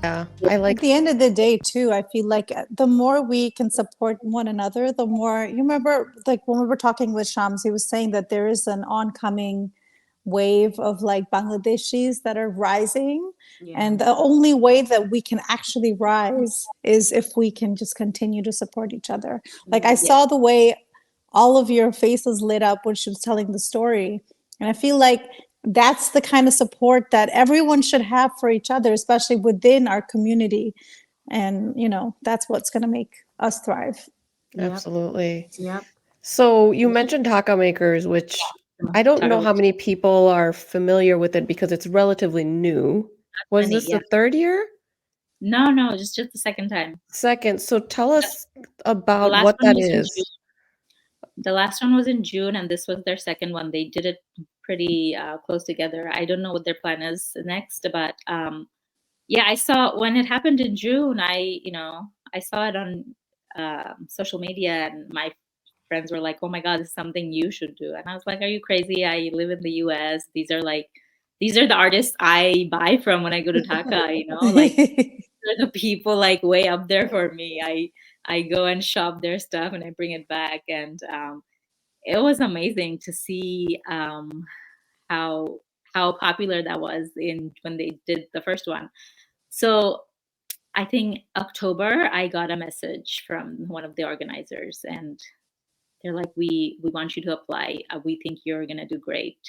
Yeah, I At like the end of the day, too, I feel like the more we can support one another, the more you remember, like when we were talking with Shams, he was saying that there is an oncoming wave of like Bangladeshis that are rising. Yeah. And the only way that we can actually rise is if we can just continue to support each other. Like I saw the way all of your faces lit up when she was telling the story. And I feel like that's the kind of support that everyone should have for each other, especially within our community. And, you know, that's what's going to make us thrive. Yep. absolutely. Yep. So you mentioned taco makers, which I don't know how many people are familiar with it because it's relatively new. Was many, this yeah. the third year? No, just the second time. Second. So tell us about last what one that was in is. June. The last one was in June, and this was their second one. They did it pretty close together. I don't know what their plan is next, but yeah, I saw when it happened in June. I saw it on social media, and my friends were like, "Oh my God, this is something you should do." And I was like, "Are you crazy? I live in the U.S. These are the artists I buy from when I go to Dhaka. Like they're the people like way up there for me. I go and shop their stuff and I bring it back, and it was amazing to see how popular that was in when they did the first one. So I think October I got a message from one of the organizers, and they're like, "We want you to apply. We think you're gonna do great."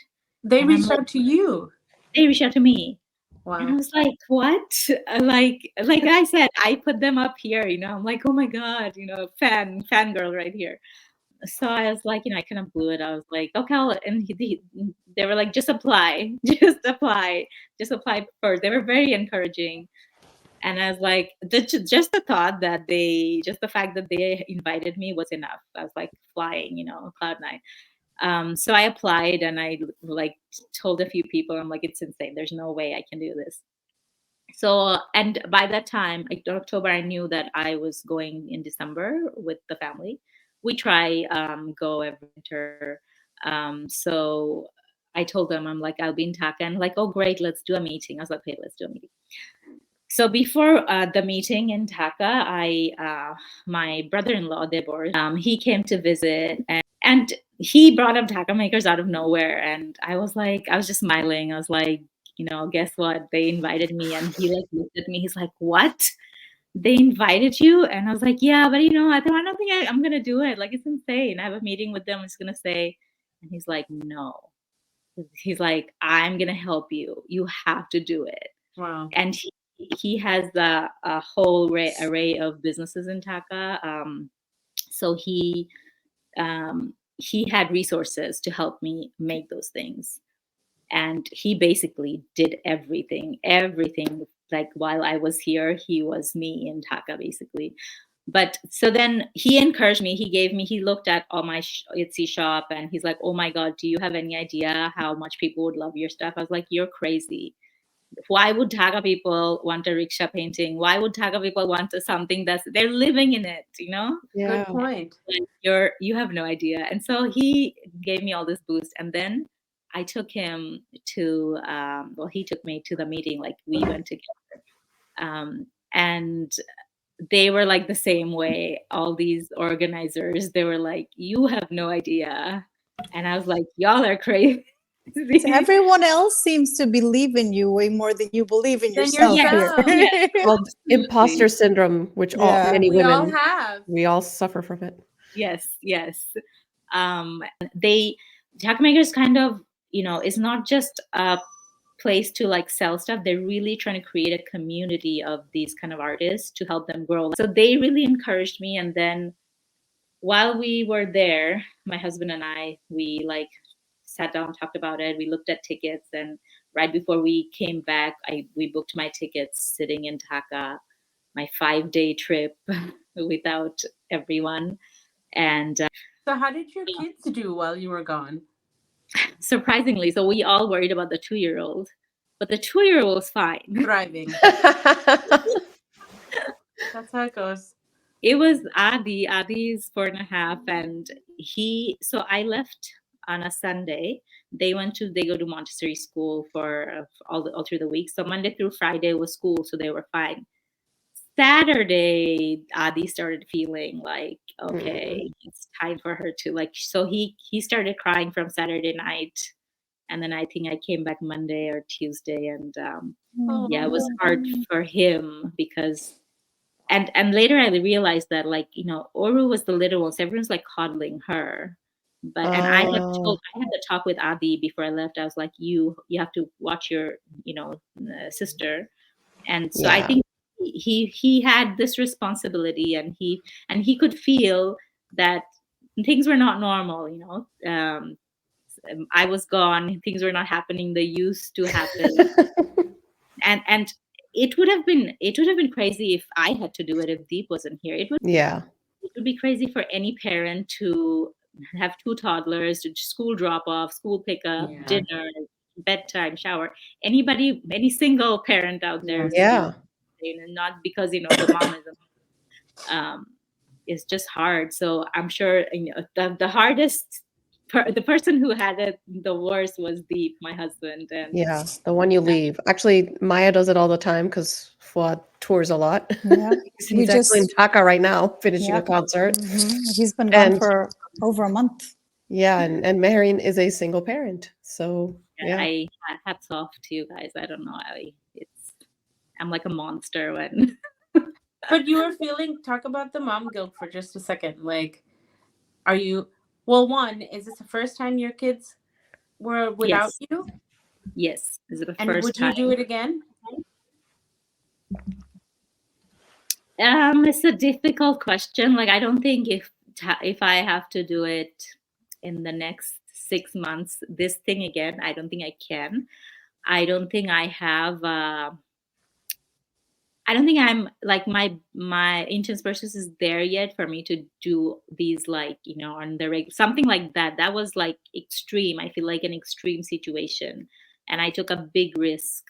They And I'm reached like, out to you. they reached out to me. And I Wow. was like, what? Like I said, I put them up here, I'm like, oh my God, fangirl right here. So I was like, I kind of blew it. I was like, okay, and they were like, just apply, just apply first. They were very encouraging. And I was like, just the fact that they invited me was enough. I was like flying, cloud nine. So I applied and I like told a few people, I'm like, it's insane. There's no way I can do this. So, and by that time, like October, I knew that I was going in December with the family. We try go every winter. So I told them, I'm like, I'll be in Dhaka, and like, oh great, let's do a meeting. I was like, okay, let's do a meeting. So before the meeting in Dhaka, my brother-in-law Debor, he came to visit, and he brought up Dhaka makers out of nowhere, and I was just smiling. I was like, guess what? They invited me, and he like looked at me. He's like, what? They invited you? And I was like, yeah, but I don't think I'm gonna do it. Like it's insane. I have a meeting with them. I'm just gonna say, and he's like, no. He's like, I'm gonna help you. You have to do it. Wow. And he has a whole array of businesses in Dhaka. So he had resources to help me make those things, and he basically did everything. Like while I was here, he was me in Dhaka basically. But so then he encouraged me. He looked at all my Etsy shop, and he's like, "Oh my God, do you have any idea how much people would love your stuff?" I was like, "You're crazy. Why would Dhaka people want a rickshaw painting? Why would Dhaka people want something they're living in it, Yeah. Good point. Like you have no idea." And so he gave me all this boost. And then I took him to, he took me to the meeting, like we went together. And they were like the same way. All these organizers, they were like, you have no idea. And I was like, y'all are crazy. So everyone else seems to believe in you way more than you believe in Than yourself yourself. here. Yeah. Called imposter syndrome, which many We all women, have. we all suffer from it. Yes. Dhaka makers kind of, is not just a place to like sell stuff. They're really trying to create a community of these kind of artists to help them grow. So they really encouraged me. And then while we were there, my husband and I, we like sat down, talked about it. We looked at tickets, and right before we came back, we booked my tickets sitting in Dhaka, my 5-day trip without everyone. And So how did your kids do while you were gone? surprisingly, so we all worried about the 2-year-old, but the 2-year-old was fine. Thriving. That's how it goes. It was Adi. Adi's 4.5, and so I left on a Sunday. They go to Montessori school for all through the week. So Monday through Friday was school, so they were fine. Saturday, Adi started feeling like, okay, it's time for her to like. So he started crying from Saturday night, and then I think I came back Monday or Tuesday, and yeah, it was hard for him because. And later I realized that, like, Oru was the little one, so everyone's like coddling her. And I had to talk with Adi before I left. I was like, you have to watch your sister. And so I think he had this responsibility, and he could feel that things were not normal. I was gone, things were not happening they used to happen. and it would have been crazy if I had to do it, if Deep wasn't here. It would be crazy for any parent to have two toddlers, school drop off, school pickup, dinner, bedtime, shower. Any single parent out there, not because the mom is just hard. So I'm sure the hardest. The person who had it the worst was Deep, my husband. And the one you leave. Actually, Maya does it all the time because Fuad tours a lot. Yeah. He's actually in Dhaka right now, finishing a concert. He's been gone for over a month. Yeah, and Mehreen is a single parent. So I hats off to you guys. I don't know. I'm like a monster when. But you were talk about the mom guilt for just a second. Like, are you? Well, one, is this the first time your kids were without you? Yes, is it the and first would time? You do it again? It's a difficult question. Like, I don't think if I have to do it in the next 6 months, this thing again, I don't think I can. I don't think I have. I don't think I'm like my intense process is there yet for me to do these, like, on the something like that. That was like extreme. I feel like an extreme situation, and I took a big risk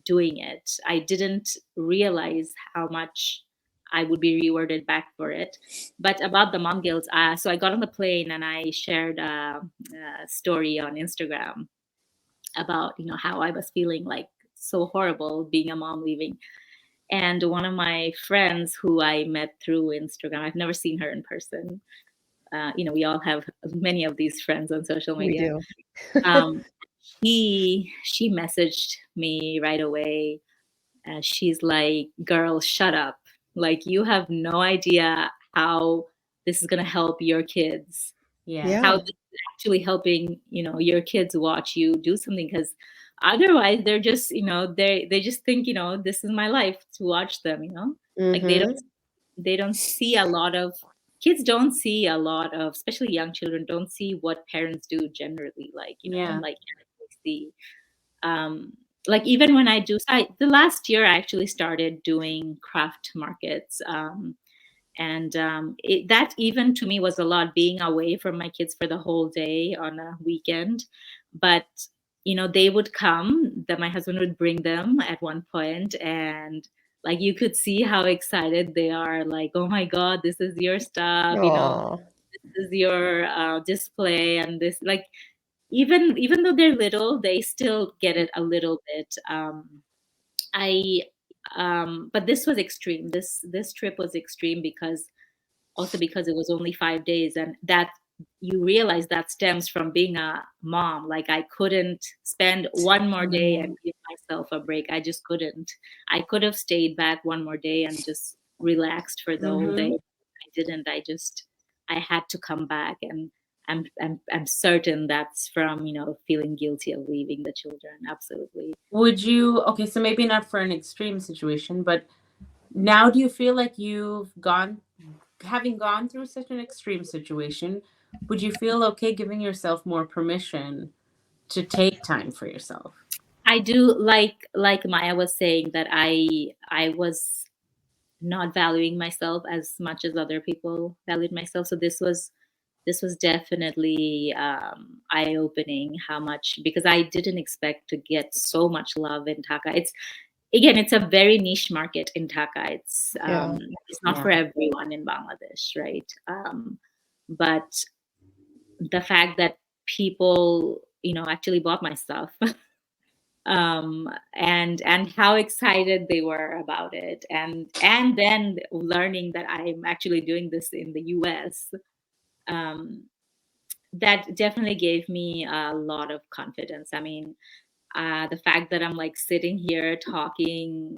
doing it. I didn't realize how much I would be rewarded back for it. But about the mom guilt, so I got on the plane and I shared a story on Instagram about how I was feeling like so horrible being a mom leaving. And one of my friends who I met through Instagram, I've never seen her in person. We all have many of these friends on social media. We do. She messaged me right away. She's like, "Girl, shut up. Like, you have no idea how this is going to help your kids. How this is actually helping, your kids watch you do something, because otherwise they're just, they just think, this is my life to watch them, like they don't see a lot of kids, don't see a lot of, especially young children, don't see what parents do generally, like, like they see. Like, even when I do, the last year I actually started doing craft markets. And that even to me was a lot, being away from my kids for the whole day on a weekend. But they would come, that my husband would bring them at one point, and like you could see how excited they are, like, oh my god, this is your stuff. This is your display, and this, like, even though they're little, they still get it a little bit. But this was extreme. This trip was extreme because it was only 5 days, and that you realize that stems from being a mom. Like, I couldn't spend one more day and give myself a break. I just couldn't. I could have stayed back one more day and just relaxed for the whole day. I didn't. I had to come back, and I'm certain that's from feeling guilty of leaving the children. Absolutely. Would you? Okay, so maybe not for an extreme situation, but now do you feel like having gone through such an extreme situation, would you feel okay giving yourself more permission to take time for yourself? I do, like Maya was saying, that I was not valuing myself as much as other people valued myself. So this was definitely eye-opening, how much, because I didn't expect to get so much love in Dhaka. It's a very niche market in Dhaka. It's not for everyone in Bangladesh, right? But the fact that people, actually bought my stuff. And how excited they were about it, and then learning that I'm actually doing this in the US. um, that definitely gave me a lot of confidence. I mean, the fact that I'm like sitting here talking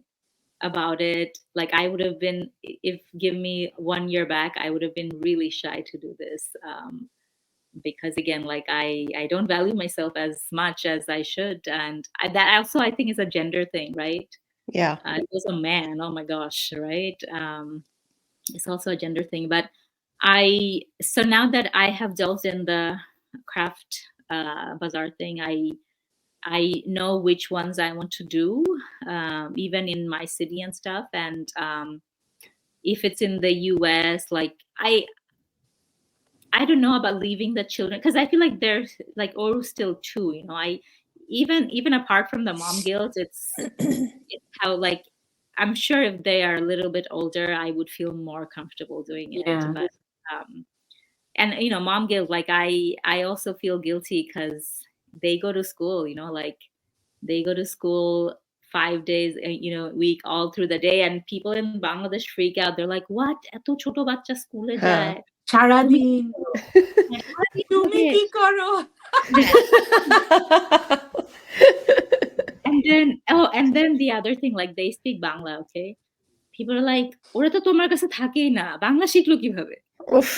about it, like I would have been, if give me 1 year back, I would have been really shy to do this. Because again, like I don't value myself as much as I should, and that also I think is a gender thing, right? Yeah. It was a man, oh my gosh, right? It's also a gender thing. But so now that I have delved in the craft bazaar thing, I know which ones I want to do, even in my city and stuff. And if it's in the US, like I don't know about leaving the children, because I feel like they're like Oru still too. I even apart from the mom guilt, it's how, like, I'm sure if they are a little bit older, I would feel more comfortable doing it. Yeah. But and mom guilt, like I also feel guilty because they go to school. Like they go to school 5 days a week, all through the day, and people in Bangladesh freak out. They're like, "What? এত ছোট বাচ্চা স্কুলে Huh. যায়? তুমি কি সারাদিন করো?" হ্যাঁ, সারাদিন তুমি ওদের, কি করো? হ্যাঁ। And then the other thing, like they speak Bangla, okay? People are like, ওরা তো তোমার কাছে থাকেই না, বাংলা শিখলো কিভাবে? Oof.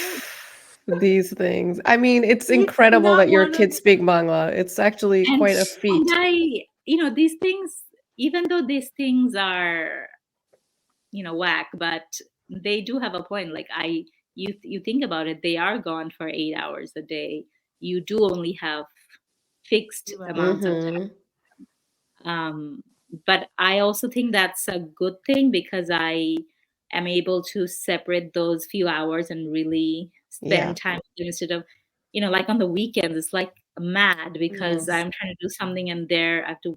These things. I mean, it's It's incredible not that your one of kids speak Bangla. It's actually And quite a and feat. these things, even though these things are, whack, but they do have a point. Like you think about it, they are gone for 8 hours a day. You do only have fixed Right. amounts of time. Mhm. But I also think that's a good thing, because I am able to separate those few hours and really spend Yeah. time with them, instead of, like on the weekends, it's like mad because Yes. I'm trying to do something and there I have to,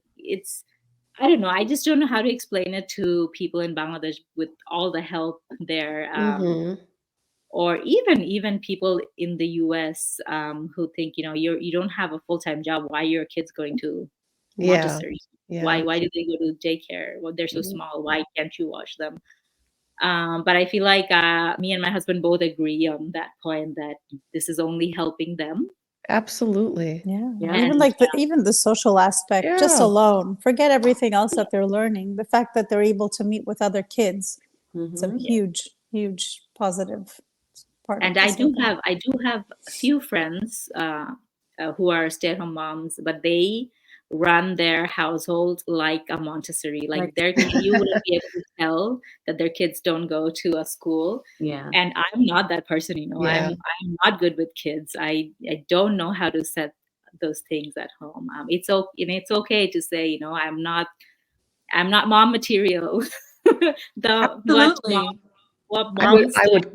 I don't know. I just don't know how to explain it to people in Bangladesh with all the help there. Mhm. Or even people in the US, who think, you don't have a full-time job. Why are your kids going to Yeah. Montessori? Why Yeah. why do they go to daycare? Well, they're so Mhm. small. Why can't you watch them? But I feel like me and my husband both agree on that point, that this is only helping them. Absolutely. Yeah. Yeah. Even And like even the social aspect, just Yeah. alone, forget everything else that they're learning. The fact that they're able to meet with other kids, it's a Mhm. huge, huge positive part of and I this whole do thing. have a few friends who are stay-at-home moms, but they run their household like a Montessori. Like you wouldn't be able to tell that their kids don't go to a school. Yeah. And I'm not that person. Yeah. I'm not good with kids. I don't know how to set those things at home. It's okay to say, I'm not mom material. Absolutely. What I would moms I do. would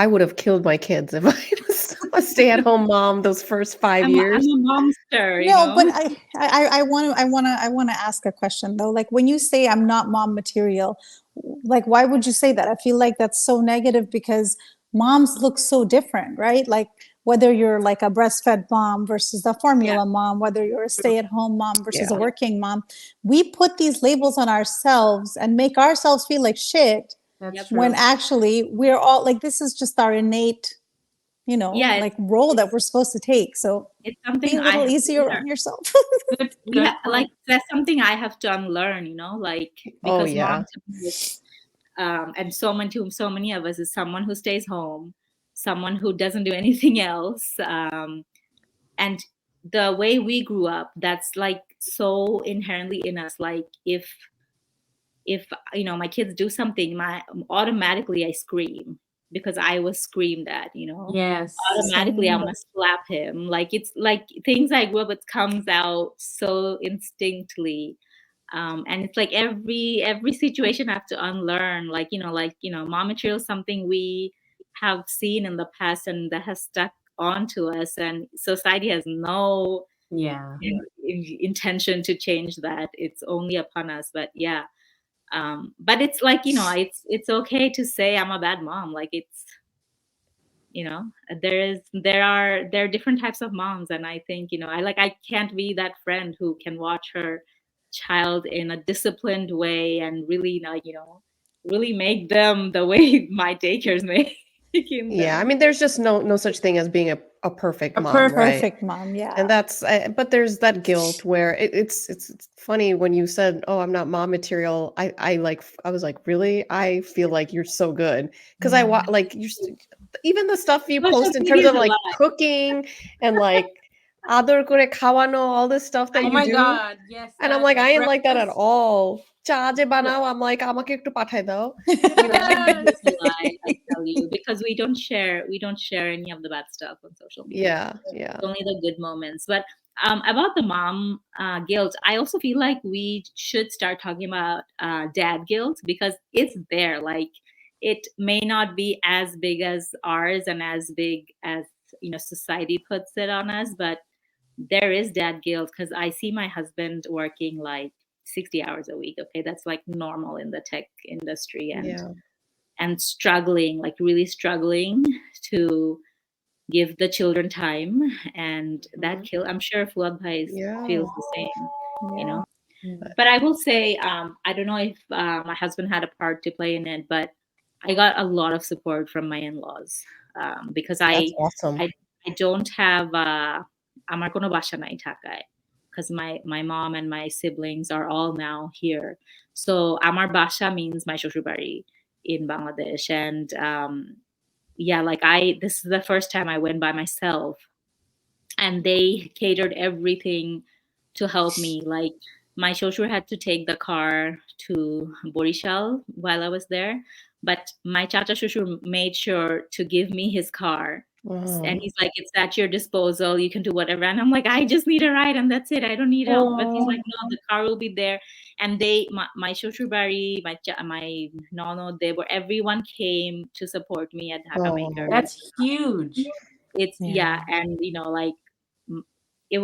I would have killed my kids if I was a stay-at-home mom those first 5 I'm years. a monster, No, but I want to ask a question though. Like when you say I'm not mom material, like why would you say that? I feel like that's so negative because moms look so different, right? Like whether you're like a breastfed mom versus a Yeah, formula mom, whether you're a true. stay-at-home mom versus a Yeah. working mom, we put these labels on ourselves and make ourselves feel like shit That's Yep. true. when actually we're all like this is just our innate, Yeah, like role that we're supposed to take. So it's be something a I little have to easier learn. on yourself. Good Like point. that's something I have to unlearn, like Oh, because mom yeah. to me is, and so many of us is someone who stays home, someone who doesn't do anything else, and the way we grew up, that's like so inherently in us. Like if my kids do something, automatically I scream because I was screamed at. Yes. Automatically I Same. want to slap him. Like it's like things I grew up with comes out so instinctively. And it's like every situation I have to unlearn. Mom material is something we have seen in the past and that has stuck onto us, and society has no Yeah. intention to change that. It's only upon us. But yeah, but it's like, it's okay to say I'm a bad mom. Like there are different types of moms, and I think I can't be that friend who can watch her child in a disciplined way and really really make them the way my daycare's making Yeah, I them. mean, there's just no such thing as being a perfect A mom, right? Perfect mom, And yeah. that's but there's that guilt where it's funny when you said, "Oh, I'm not mom material." I was like, "Really? I feel like you're so good." Because like even the stuff you Social post in media terms is of a like lie. cooking and like ador kore khawano, all this stuff that Oh you my do. God, yes, And I'm that like, I ain't like that at breakfast. all. Cha je banao, I'm like, আমাকে একটু পাঠায় দাও. You know? Yes. It's a lie, I tell you, because we don't share any of the bad stuff on social media. Yeah, yeah. It's only the good moments. But about the mom guilt, I also feel like we should start talking about dad guilt, because it's there. Like, it may not be as big as ours and as big as society puts it on us, but there is dad guilt, because I see my husband working like 60 hours a week. Okay, that's like normal in the tech industry, Yeah. and struggling, like really struggling to give the children time, and that kill. I'm sure Fuad Bhai Yeah. feels the same, you Yeah. know. But I will say, I don't know if my husband had a part to play in it, but I got a lot of support from my in-laws, because That's awesome. I don't have আমার কোনো বাসা নাই ঢাকায়, because my mom and my siblings are all now here. So আমার বাসা means my শ্বশুরবাড়ি in Bangladesh, and yeah, like this is the first time I went by myself, and they catered everything to help me. Like, my shoshu had to take the car to Borishal while I was there, but my chacha shoshu made sure to give me his car. Wow. And he's like, it's at your disposal. You can do whatever. And I'm like, I just need a ride and that's it. I don't need help. But he's like, no, the car will be there. And my shoshu bari, my nono, everyone came to support me at Dhaka Oh. Maker. That's huge. It's Yeah. and like it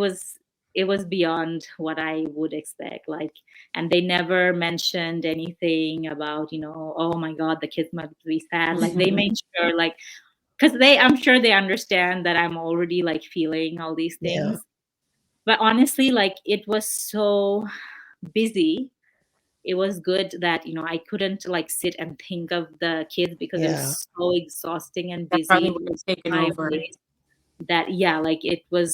was beyond what I would expect. Like, and they never mentioned anything about oh my God, the kids must be sad. Like, they made sure, like, because I'm sure they understand that I'm already like feeling all these Yeah. things. But honestly, like, it was so busy. It was good that I couldn't like sit and think of the kids, because it Yeah. was so exhausting and That busy. probably It would have was taken 5 over. days that like it was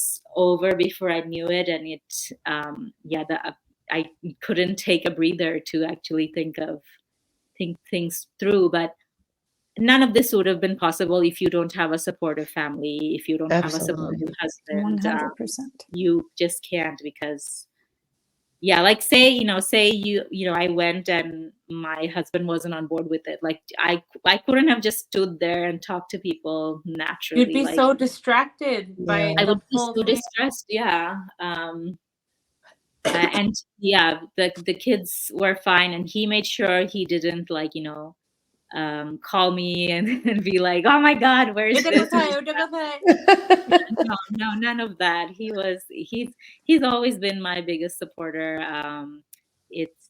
over before I knew it, and it I couldn't take a breather to actually think things through. But none of this would have been possible if you don't have a supportive family, if you don't have a Absolutely. supportive husband. 100%. You just can't, because like, say I went and my husband wasn't on board with it. Like, I couldn't have just stood there and talked to people naturally. You'd be like, so distracted by Yeah. I the would be whole so thing. distressed. Yeah. And yeah, the kids were fine, and he made sure he didn't like call me and be like, oh my God, where's this? No, none of that. He's always been my biggest supporter. It's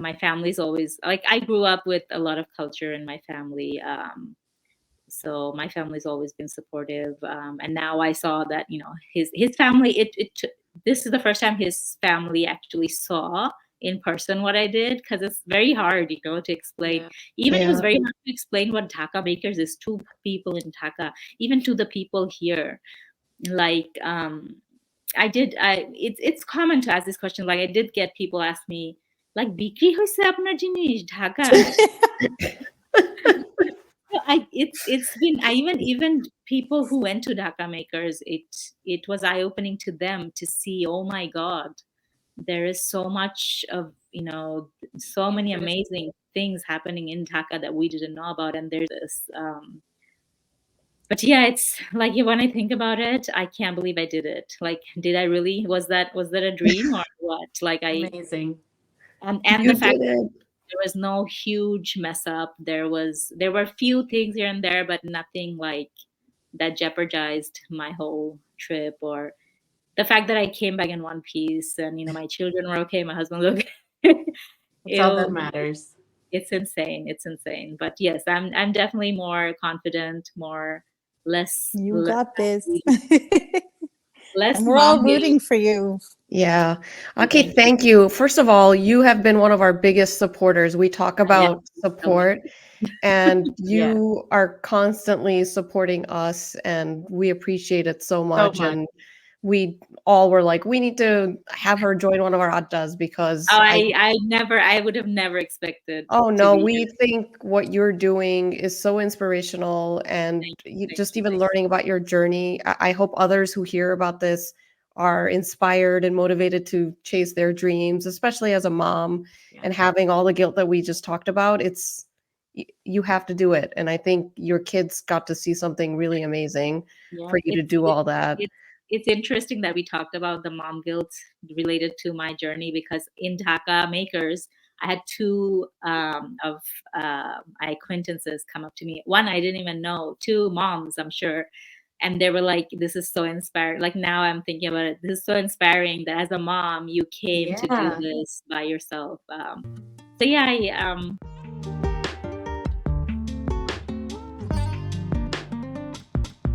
my family's always like, I grew up with a lot of culture in my family. So my family's always been supportive. And now I saw that, his family, this is the first time his family actually saw in person what I did, because it's very hard, to explain. Yeah. Even it was Yeah. very hard to explain what Dhaka Bakers is to people in Dhaka, even to the people here. Like, it's common to ask this question. Like, I did get people ask me, like, bikri hoise apnar jinish Dhaka? It's been even people who went to Dhaka Makers, it was eye-opening to them to see, oh my God, there is so much of so many amazing things happening in Dhaka that we didn't know about. And there's this but yeah, it's like, when I think about it, I can't believe I did it. Like, did I really? Was that a dream or what? Like, Amazing. and You the fact did it. there was no huge mess up. There were few things here and there, but nothing like that jeopardized my whole trip, or the fact that I came back in one piece, and my children were okay, my husband was okay. That's all that matters. It's insane. It's insane. But yes, I'm definitely more confident, less You less got this. less And we're all mom guilt. rooting for you. Yeah. Okay, Thank you. thank you. First of all, you have been one of our biggest supporters. We talk Yeah. about support, and Yeah. you are constantly supporting us, and we appreciate it so So much. much. And we all were like, we need to have her join one of our addas because Oh, I would have never expected oh to no, be we here. think what you're doing is so inspirational, and Thank you. you, Thank just you. even learning about your journey. I hope others who hear about this are inspired and motivated to chase their dreams, especially as a mom Yeah. and having all the guilt that we just talked about. You have to do it, and I think your kids got to see something really amazing Yeah. for you to do all that. It's interesting that we talked about the mom guilt related to my journey, because in Dhaka Makers, I had two of my acquaintances come up to me. One I didn't even know, two moms, I'm sure. And they were like, this is so inspiring. Like now I'm thinking about it. This is so inspiring that as a mom, you came to do Yeah. this by yourself. So yeah,